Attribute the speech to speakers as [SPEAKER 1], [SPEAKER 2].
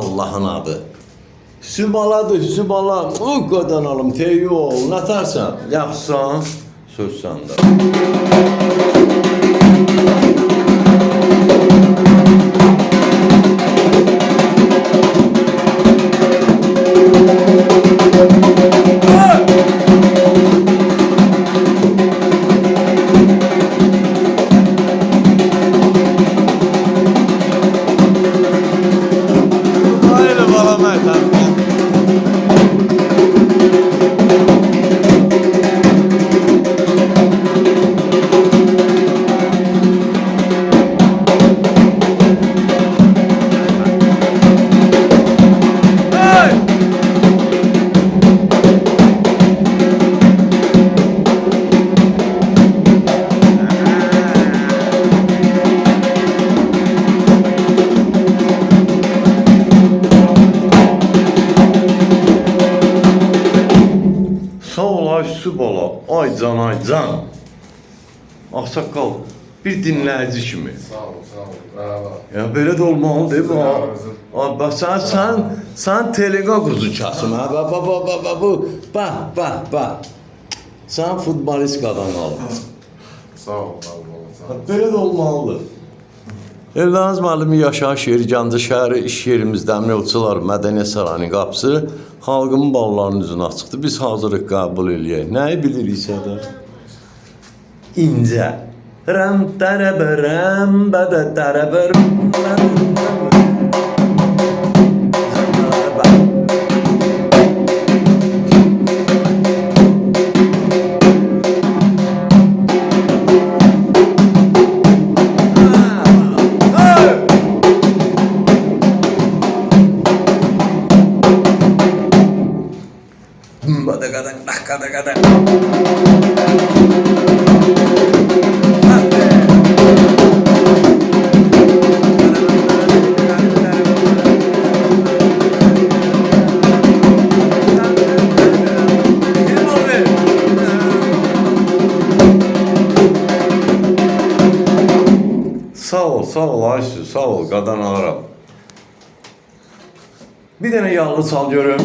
[SPEAKER 1] Allah'ın adı. Sübaladır, sübala. O kadar alım, teyi ol. Natarsan, yaxşısan, söz səndə. Haydi bala məhəmməd. Sağ ol ay sübala, ay can ay can. Ağsaqqal, bir dinləyici kimi.
[SPEAKER 2] Sağ ol, bravo.
[SPEAKER 1] Ya belə də olmalı değil mi?
[SPEAKER 2] Bravo.
[SPEAKER 1] Ay bax sən telega quzu kasım ha. Bax. Sən futbolist qadın al.
[SPEAKER 2] Sağ ol, sağ ol.
[SPEAKER 1] Belə də olmalıdır. Eldəniz müəllimi yaşayış yeri Gəncə şəhəri iş yerimiz Dəmir Yolçular Mədəniyyət Sarayının qapısı xalqın ballarının üzünə açıqdır. Biz hazırıq qəbul eləyək. Nəyi biliriksə də? İncə. Rəm tərəbərəm bədə tərəbərəm. Kada. Sağ ol Aysu, sağ ol qadan alaram. Bir dənə yallı çal görüm.